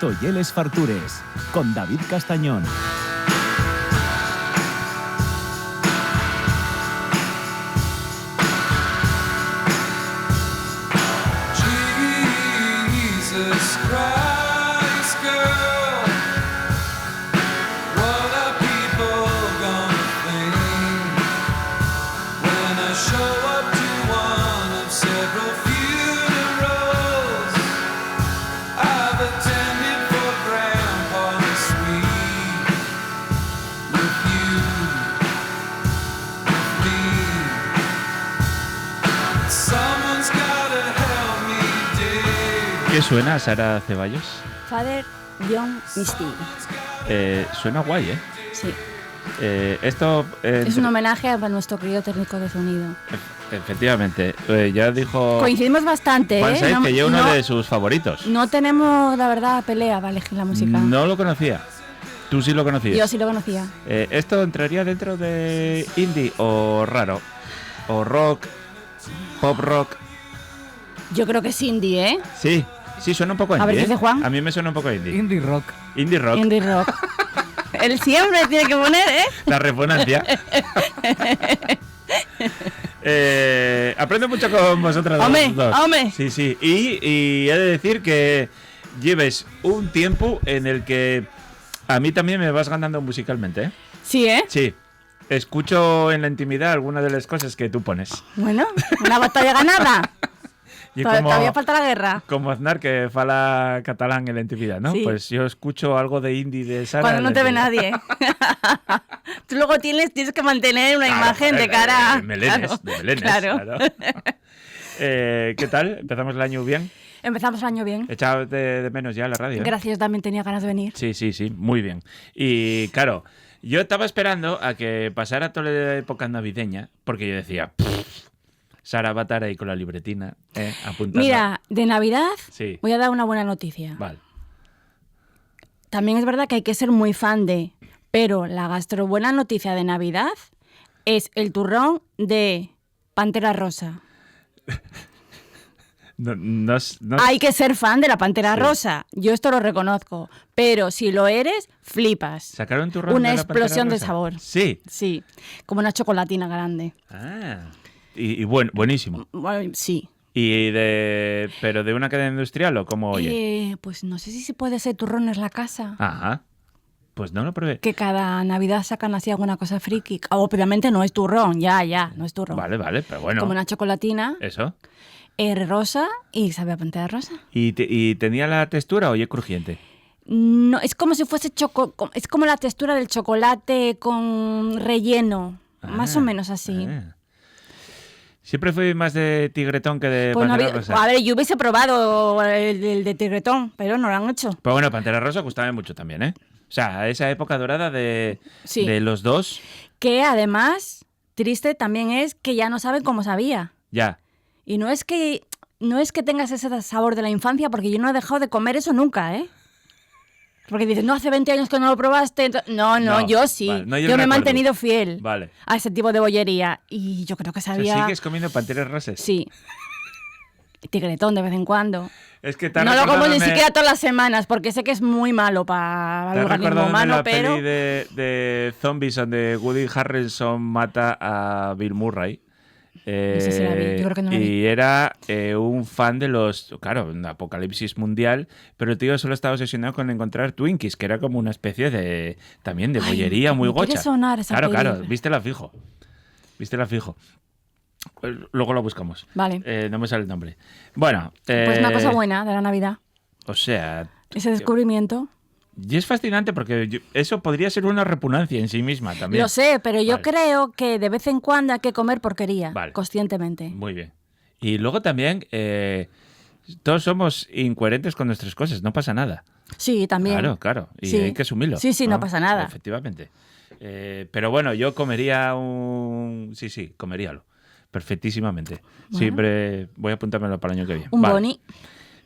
Esto y él es Fartures, con David Castañón. Jesus Christ, girl, what are people gonna think when I show up to one of several funerals I've attended for Grandpa the Sweet? With you, with me, someone's gotta help me dig. ¿Qué suena, Sara Ceballos? Father John Misty. Suena guay, ¿eh? Sí. Esto... Es un homenaje a nuestro querido técnico de sonido. Efectivamente. Ya dijo Coincidimos bastante, Juan Saiz que yo uno de sus favoritos. No tenemos, la verdad, pelea para elegir la música. No lo conocía. ¿Tú sí lo conocías? Yo sí lo conocía. ¿Esto entraría dentro de indie o raro? ¿O rock? ¿Pop rock? Yo creo que es indie, ¿eh? Sí, suena un poco indie. A ver, ¿qué dice Juan? A mí me suena un poco indie. Indie rock. Indie rock. Indie rock. Él siempre tiene que poner, ¿eh? La resonancia. Aprendo mucho con vosotras dos. Hombre. Sí. Y he de decir que lleves un tiempo en el que a mí también me vas ganando musicalmente, ¿eh? Sí, ¿eh? Sí. Escucho en la intimidad algunas de las cosas que tú pones. Bueno, una batalla ganada. Y Todavía falta la guerra. Como Aznar, que fala catalán en la intimidad, ¿no? Sí. Pues yo escucho algo de indie de Sara. Cuando no te ve nadie. Tú luego tienes que mantener una imagen de cara... De melenes, Claro. ¿Qué tal? ¿Empezamos el año bien? Empezamos el año bien. ¿Echabas de menos ya la radio? Gracias, también tenía ganas de venir. Sí, muy bien. Y claro, yo estaba esperando a que pasara toda la época navideña, porque yo decía... Sara va a estar ahí con la libretina, apuntando. Mira, de Navidad Sí. voy a dar una buena noticia. Vale. También es verdad que hay que ser muy fan de... Pero la buena noticia de Navidad es el turrón de Pantera Rosa. No, Hay que ser fan de la Pantera Sí. Rosa. Yo esto lo reconozco. Pero si lo eres, flipas. ¿Sacaron turrón Una de la Pantera explosión de Rosa? sabor. Sí. Sí, como una chocolatina grande. Ah. Y buenísimo. Bueno, sí. ¿Pero de una cadena industrial o cómo oye? Pues no sé si se puede hacer turrones la casa. Ajá. Pues no lo probé. Que cada Navidad sacan así alguna cosa friki. Obviamente no es turrón, ya, no es turrón. Vale, pero bueno. Como una chocolatina. Eso. Rosa y sabe a Pantera Rosa. ¿Y tenía la textura o oye crujiente? No, es como si fuese es como la textura del chocolate con relleno. Más o menos así. Siempre fui más de tigretón que de Pues Pantera Rosa. A ver, yo hubiese probado el de tigretón, pero no lo han hecho. Pero bueno, Pantera Rosa gustaba mucho también, ¿eh? O sea, esa época dorada de los dos. Que además, triste también es que ya no saben cómo sabía. Ya. Y no es que tengas ese sabor de la infancia, porque yo no he dejado de comer eso nunca, ¿eh? Porque dices, no, hace 20 años que no lo probaste. No, yo sí. Vale, no, yo me he mantenido fiel a ese tipo de bollería. Y yo creo que sabía... O sea, ¿sigues comiendo Panteras Rosas? Sí. Tigretón de vez en cuando. Es que no lo como ni siquiera todas las semanas, porque sé que es muy malo para el organismo humano, la pero... peli de zombies donde Woody Harrelson mata a Bill Murray? No sé si la vi, yo creo que no la vi. Y era un fan de los... Claro, un apocalipsis mundial, pero el tío solo estaba obsesionado con encontrar Twinkies, que era como una especie de... También de bollería muy gocha. Quiere sonar esa peli. Claro, vístela fijo. Luego lo buscamos. Vale. No me sale el nombre. Bueno. Pues una cosa buena de la Navidad. O sea... Ese descubrimiento. Y es fascinante porque eso podría ser una repugnancia en sí misma también. Lo sé, pero yo creo que de vez en cuando hay que comer porquería, conscientemente. Muy bien. Y luego también, todos somos incoherentes con nuestras cosas, no pasa nada. Sí, también. Claro. Y sí. hay que asumirlo. Sí, no pasa nada. Efectivamente. Pero bueno, yo comería comeríalo. Perfectísimamente. Bueno. Siempre voy a apuntármelo para el año que viene. Un boni.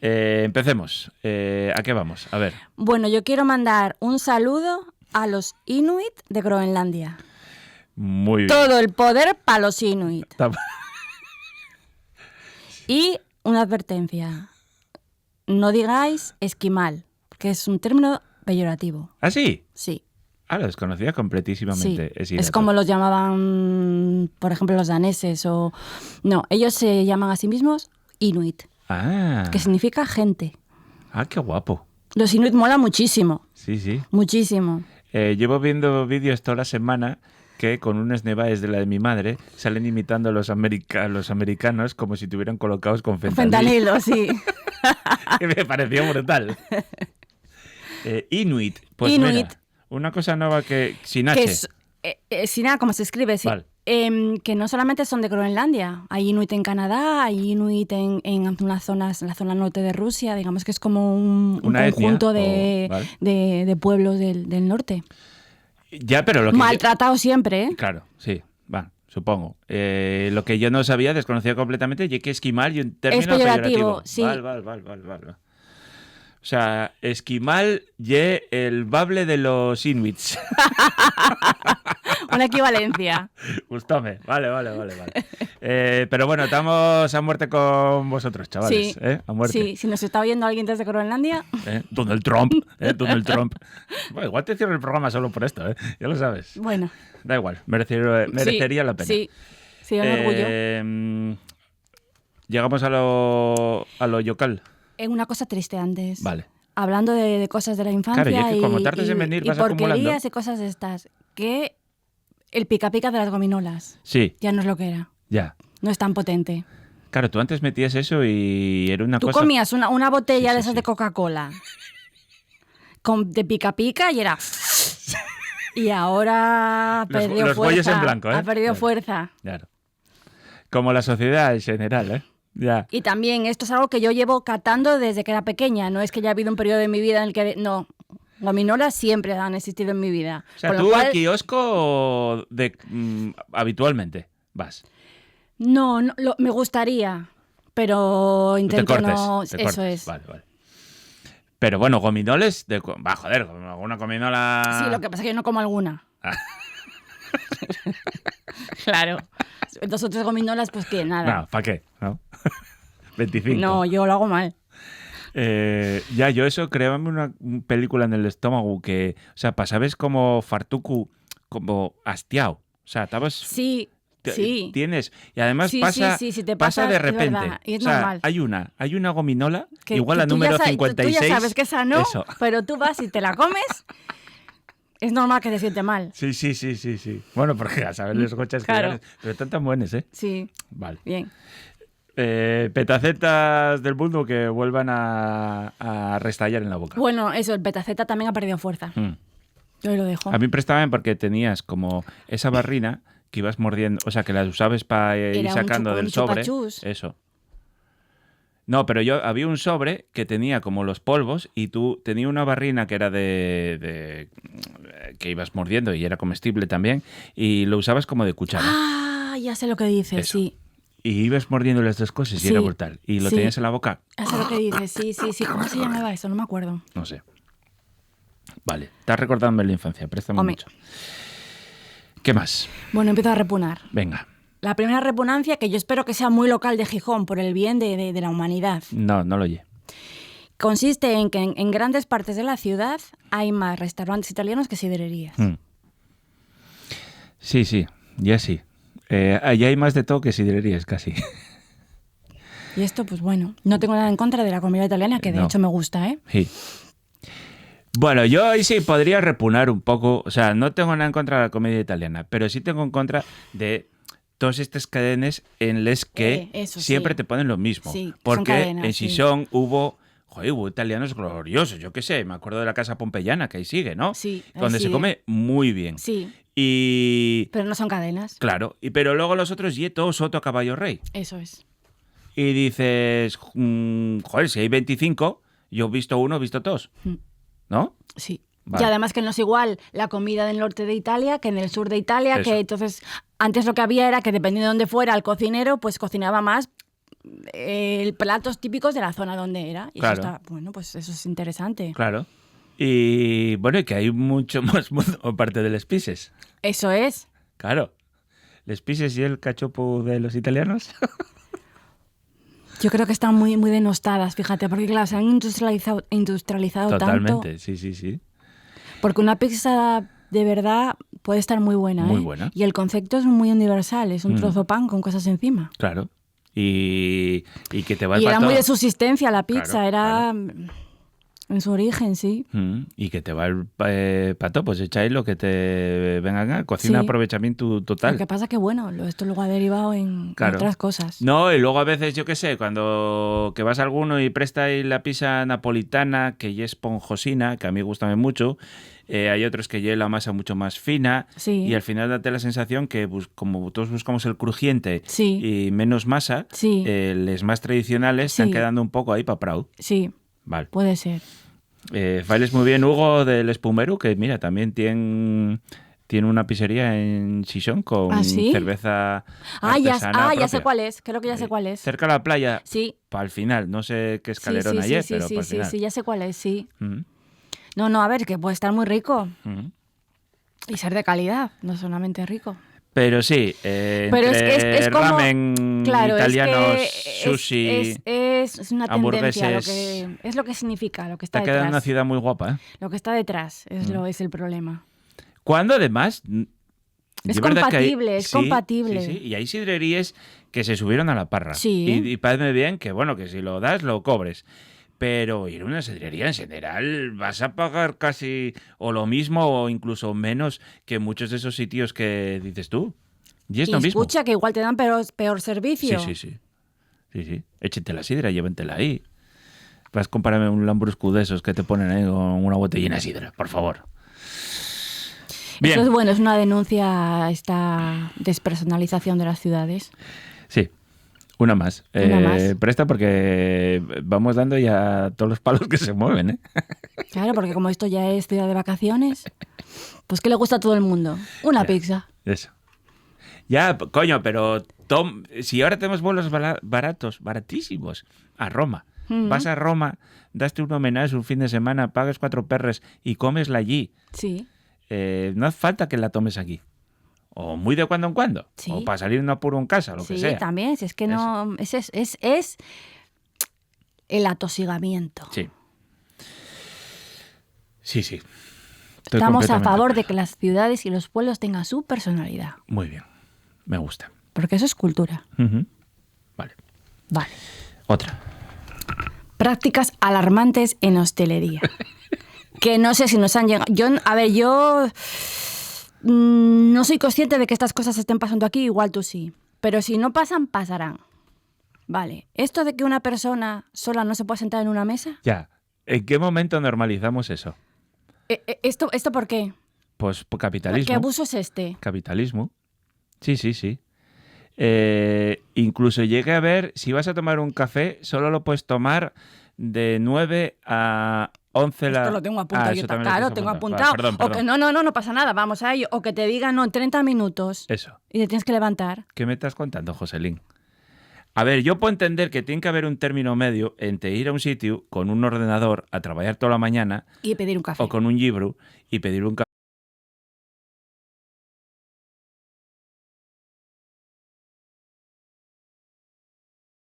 Empecemos. ¿A qué vamos? A ver. Bueno, yo quiero mandar un saludo a los Inuit de Groenlandia. Muy bien. Todo el poder para los Inuit. Y una advertencia. No digáis esquimal, que es un término peyorativo. ¿Ah, sí? Sí. Lo desconocía completísimamente. Sí, ese es dato. como los llamaban, por ejemplo, los daneses o... No, ellos se llaman a sí mismos Inuit, que significa gente. Qué guapo. Los Inuit mola muchísimo, Sí. muchísimo. Llevo viendo vídeos toda la semana que con unas nevaes de la de mi madre salen imitando a los americanos como si estuvieran colocados con fentanilo. Fentanilo, sí. Que me pareció brutal. Inuit. Pues Inuit. mira, una cosa nueva que sin Que H. es, sin nada, como se escribe, sí. Vale. Que no solamente son de Groenlandia, hay Inuit en Canadá, hay Inuit en unas zonas, en la zona norte de Rusia, digamos que es como un Una etnia, conjunto vale. de pueblos del norte. Ya, pero lo que... Maltratado siempre, ¿eh? Claro, sí, va, supongo. Lo que yo no sabía, desconocía completamente, y que esquimal y un término Es peyorativo, sí. Vale. O sea, esquimal y el bable de los inuits. Una equivalencia. Gustóme. Vale. Pero bueno, estamos a muerte con vosotros, chavales. Sí, A muerte. sí, si nos está oyendo alguien desde Groenlandia, Donald Trump. Donald Trump. Bueno, igual te cierro el programa solo por esto, ya lo sabes. bueno. Da igual, merecería la pena. Sí, un orgullo. Llegamos a lo yocal. Una cosa triste antes. Vale. Hablando de cosas de la infancia Claro, y es que como y, tardes en venir y vas porquerías acumulando. y cosas de estas. Que el pica pica de las gominolas Sí, ya no es lo que era. ya. No es tan potente. Claro, tú antes metías eso y era una Tú cosa... comías una botella Sí, de esas sí. de Coca-Cola de pica pica y era... Y ahora ha Los perdido bollos fuerza. en blanco, ¿eh? Ha perdido Claro. fuerza. Claro. Como la sociedad en general, ¿eh? Ya. Y también esto es algo que yo llevo catando desde que era pequeña. No es que haya habido un periodo de mi vida en el que... No, gominolas siempre han existido en mi vida. O sea, Con lo tú cual, al kiosco habitualmente vas. No, me gustaría, pero intento te cortes. no... te Eso cortes. es. Vale. Pero bueno, gominoles... joder, una gominola... Sí, lo que pasa es que yo no como alguna. Ah. Claro. 2 o 3 gominolas, pues que nada. No, ¿para qué? ¿No? 25. No, yo lo hago mal. Yo eso, créame una película en el estómago que, o sea, pasabas como fartuku, como hastiao. O sea, estabas... Sí, sí. Tienes... Y además Sí, pasa, sí, te pasa pasa, de es repente. verdad, y es o sea, normal. hay una gominola, Que- igual que la tú número ya sabes, 56. Tú ya sabes que esa no, Eso. pero tú vas y te la comes, es normal que te siente mal. Sí. Bueno, porque a saber los gochas que Claro. ganes, pero están tan buenos, ¿eh? Sí, Vale. bien. Petacetas del mundo que vuelvan a restallar en la boca. Bueno, eso, el petaceta también ha perdido fuerza. Mm. Yo ahí lo dejo. A mí prestaban porque tenías como esa barrina que ibas mordiendo, o sea, que la usabas para ir Era un sacando del sobre. chupachus. Eso. No, pero había un sobre que tenía como los polvos y tú tenías una barrina que era que ibas mordiendo y era comestible también y lo usabas como de cuchara. Ah, ya sé lo que dices, Eso. sí. Y ibas mordiendo las dos cosas y Sí, era brutal. Y lo sí. tenías en la boca, Ya sé lo que dices, sí. ¿Cómo se llamaba eso? No me acuerdo. no sé. Vale, estás recordándome la infancia, préstame Hombre. mucho. ¿Qué más? Bueno, empiezo a repunar. Venga. La primera repugnancia, que yo espero que sea muy local de Gijón, por el bien de la humanidad, No lo oye. consiste en que en grandes partes de la ciudad hay más restaurantes italianos que sidrerías. Sí, ya sí. Allí hay más de todo que sidrerías, casi. Y esto, pues bueno, no tengo nada en contra de la comida italiana, que de No. hecho me gusta, ¿eh? Sí. Bueno, yo ahí sí podría repunar un poco. O sea, no tengo nada en contra de la comedia italiana, pero sí tengo en contra de todas estas cadenas en las que eso siempre sí. te ponen lo mismo. Sí, son Porque cadenas, en sí. Sison hubo italianos gloriosos, yo qué sé. Me acuerdo de la Casa Pompeyana, que ahí sigue, ¿no? Sí, ahí Donde se sigue. come muy bien. Sí, Y... pero no son cadenas. Claro, pero luego los otros, y todo soto a caballo rey. Eso es. Y dices, joder, si hay 25, yo he visto uno, he visto dos. Mm. ¿No? Sí. Vale. Y además que no es igual la comida del norte de Italia que en el sur de Italia, Eso. que entonces antes lo que había era que dependiendo de dónde fuera el cocinero, pues cocinaba más platos típicos de la zona donde era. Y Claro. eso está, bueno, pues eso es interesante. Claro. Y bueno, y que hay mucho más mundo aparte de los pises. Eso es. Claro. ¿Les pises y el cachopo de los italianos? Yo creo que están muy, muy denostadas, fíjate, porque claro, se han industrializado tanto. Totalmente, sí. Porque una pizza de verdad puede estar muy buena. Muy buena. Y el concepto es muy universal, es un trozo de pan con cosas encima. Claro. Y que te va el Y era pato. muy de subsistencia la pizza, Claro, era en su origen, sí. Y que te va el pato, pues echa ahí lo que te venga, cocina Sí. aprovechamiento total. Lo que pasa que, bueno, esto luego ha derivado en Claro. otras cosas. No, y luego a veces, yo qué sé, cuando que vas a alguno y presta ahí la pizza napolitana, que ya es esponjosina, que a mí gusta mucho, hay otros que llevan la masa mucho más fina, Sí. y al final date la sensación que como todos buscamos el crujiente Sí. y menos masa, Sí. los más tradicionales están Sí. quedando un poco ahí para Prou. Sí, Vale. puede ser. Bailes muy bien, Hugo, del Espumeru, que mira, también tiene una pizzería en Xixón con ¿Ah, sí? cerveza Ya artesana sé propia. cuál es, creo que ya sé cuál es. Cerca de la playa, Sí. para el final, no sé qué Sí, escalerón sí, ayer, sí, pero sí, para el sí, final. sí, ya sé cuál es, sí. Ujú, No, a ver, que puede estar muy rico ujú. y ser de calidad, no solamente rico. Pero sí, Pero es entre como... ramen, Claro, italianos, es que sushi, es una tendencia, hamburgueses. es lo que significa, lo que está te queda detrás. una ciudad muy guapa, ¿eh? Lo que está detrás es el problema. Cuando además... Es de verdad que hay- compatible, es sí, compatible. Sí, y hay sidrerías que se subieron a la parra. Sí. Y parece bien que, bueno, que si lo das, lo cobres. Pero ir a una sidrería en general vas a pagar casi o lo mismo o incluso menos que muchos de esos sitios que dices tú. Y es Y lo mismo. escucha que igual te dan peor servicio. Sí. Échate la sidra, lléventela ahí. Vas a comprarme un lambrusco de esos que te ponen ahí con una botellina de sidra, por favor. Bien. Eso es bueno, es una denuncia a esta despersonalización de las ciudades. Sí, una más. Una más. Presta porque vamos dando ya todos los palos que se mueven, ¿eh? Claro, porque como esto ya es ciudad de vacaciones, pues ¿qué le gusta a todo el mundo? Una pizza. Eso. Ya, coño, pero si ahora tenemos vuelos baratos, baratísimos, a Roma. Vas a Roma, daste un homenaje un fin de semana, pagas 4 perres y comesla allí. Sí. No hace falta que la tomes aquí. O muy de cuando en cuando. Sí. O para salir un apuro en casa, lo que Sí, sea. también, si es que no... Es el atosigamiento. Sí. Sí. Estoy Estamos a completamente favor de acuerdo. que las ciudades y los pueblos tengan su personalidad, Muy bien. Me gusta. porque eso es cultura. Ujú. Vale. Vale. Otra. Prácticas alarmantes en hostelería. Que no sé si nos han llegado... Yo no soy consciente de que estas cosas estén pasando aquí, igual tú sí. Pero si no pasan, pasarán. Vale. Esto de que una persona sola no se puede sentar en una mesa, Ya. ¿En qué momento normalizamos eso? ¿esto por qué? Pues por capitalismo. ¿Qué abuso es este? Capitalismo. Sí. Incluso llegué a ver, si vas a tomar un café, solo lo puedes tomar de 9 a 11 la... Esto lo tengo apuntado, yo eso también lo claro, tienes tengo apuntado. apuntado. Vale, O que no pasa nada, vamos a ello. O que te digan, no, en 30 minutos. Eso. Y te tienes que levantar. ¿Qué me estás contando, Joselín? A ver, yo puedo entender que tiene que haber un término medio entre ir a un sitio con un ordenador a trabajar toda la mañana Y pedir un café. o con un libro y pedir un café